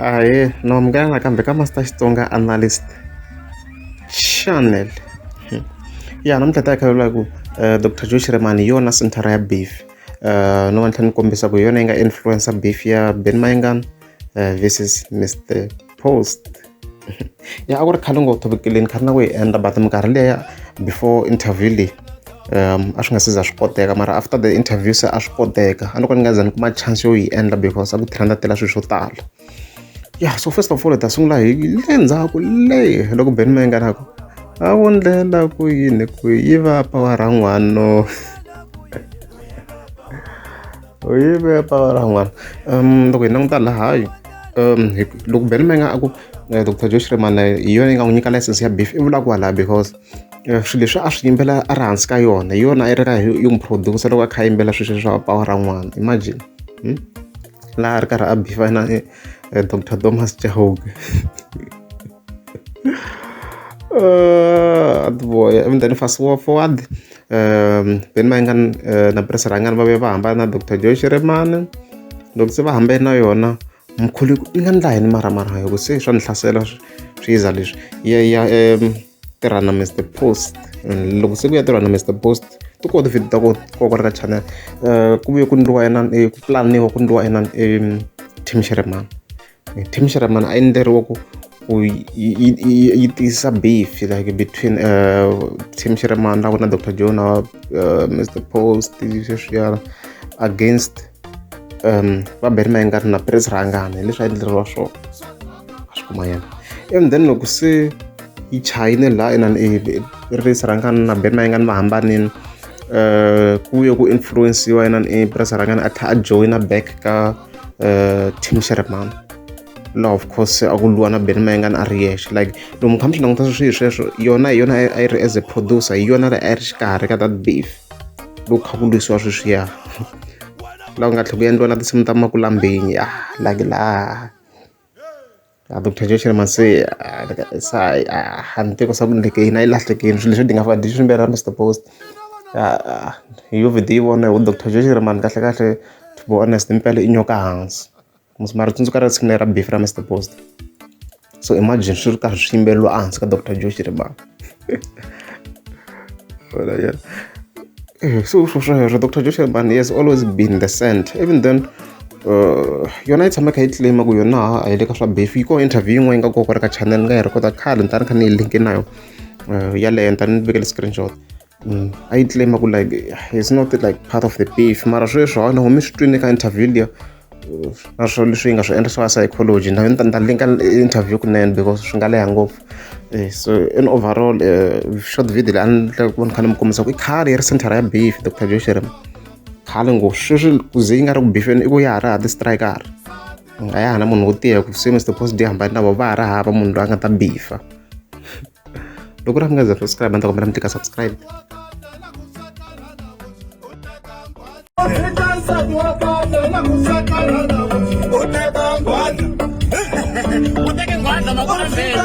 Ahee, nomganga nakambe ka Master Xitsonga Analyst Channel. Ya namuntlha ta kha ku Dr. Joe Shirimani hi yona senthara ya beef. No va ni kombisa ku hi yona yi nga influencer beef ya Ben Mayengani versus Mr. Post. Ya a ku ri khale ngopfu topikeleni khari na ku hi endla but minkarhi leya before interview leyi a swi nga se za swi koteka mara after the interview se a swi koteka a ni ko ni nga za ni kuma chance yo yi endla because a ku trend-atela swilo swo tala. Yeah, so first of all hi ta sungula hi le ndzhaku le loko Ben Mayengani a ku a wu ndlela ku yini ku yiva power ra n'wana u yive power ra n'wana. Loko hi languta laha loko Ben Mayengani a ku Dr. Joe Shirimani hi yona yi nga n'wi nyika license ya beef i vula kwala because swilo leswi a swi yimbela a ri hansi ka yona hi yona a yi ri ka yi n'wi producer loko a kha a yimbela swilo swa power ra n'wana. Imagine laha a ri karhi a beef na Dr. Thomas Chauke. Boy, and then fast forward Ben Mayengani na Prince Rangani va ve va hambana na Dr. Joe Shirimani. Loko se va hambane na yona mkhulu i nga ndla yini mara loko se swa ni hlasela swiza leswi ya tirha na Mr. Post. Loko se ku ya tirha na Mr. Post ti kona tivhidiyo ta kona ka channel ku vuye ku ndliwa yena ku planiwa ku ndliwa yena Team Shirimani. Team Shirimani a endleriwa ku yi tisa beef like between Team Shirimani na Dr. Joe na Mr. Post sweswiya against va Ben Mayengani na Prince Rangani leswi a endleriwa swona a swi kuma yena. And then loko se yi chayile laha inani Prince Rangani na Ben Mayengani va hambanini ku vuye ku influence-iwa inani Prince Rangani a tlha a joina back ka Team Shirimani. Laha of course a ku lwiwa na Ben Mayengani a ri yexe like lomu kha mi swi languta swilo sweswo yona hi yona a yi ri as a producer hi yona a yi ri xikarhi ka that beef loko kha ku lwisiwa sweswiya laha ku nga tlhela ku endliwa na tinsimu ta Makulambeni like laha Dr. Joe Shirimani se a ni teki swa ku endlekeni a yi lahlekeni swilo leswi di nga fa di swi mbela Mr. Post. Hi yo vhidiyo yi vona hi Dr. Joe Shirimani kahle to be honest impela i nyoka hansi mara tsundzuka ra tshikinela ra beef ra Mr. Post. So imagine swi ri karhi swi yimbeleriwa ehansi ka Dr. Joe Shirimani. So Dr. Joe Shirimani has always been the center. Even then yona yi tshama kha yi claim ku yona a yi le ka swa beef yi ko interview yin'wana yi nga kona ka channel ni nga yi rekota khale ni ta ni kha ni yi link na yona yaleyo ni ta ni vekele screenshot. A yi claim ku like it's not like part of the beef mara sweswo a ni humi swi twini ka interview liya na swilo leswi yi nga swi endla swa psychology na yona ni ta linka interview kunene because swi nga leha ngopfu. So in overall short video leyi a ni endla ku ni kha ni mi kombisa ku i khale yi ri senthara ya beef Dr. Joe Shirimani khale ngopfu sweswi ku ze yi nga ri ku beefeni i ku ya ha ri ha ti-striker a ya ha na munhu wo tiya ku se Mr. Post di hambani na vona va ha ri hava munhu loyi a nga ta beefa. Loko mi nga za subscribe a ni ta kombela mi tika subscribe. Uteke ngwadla makuna vele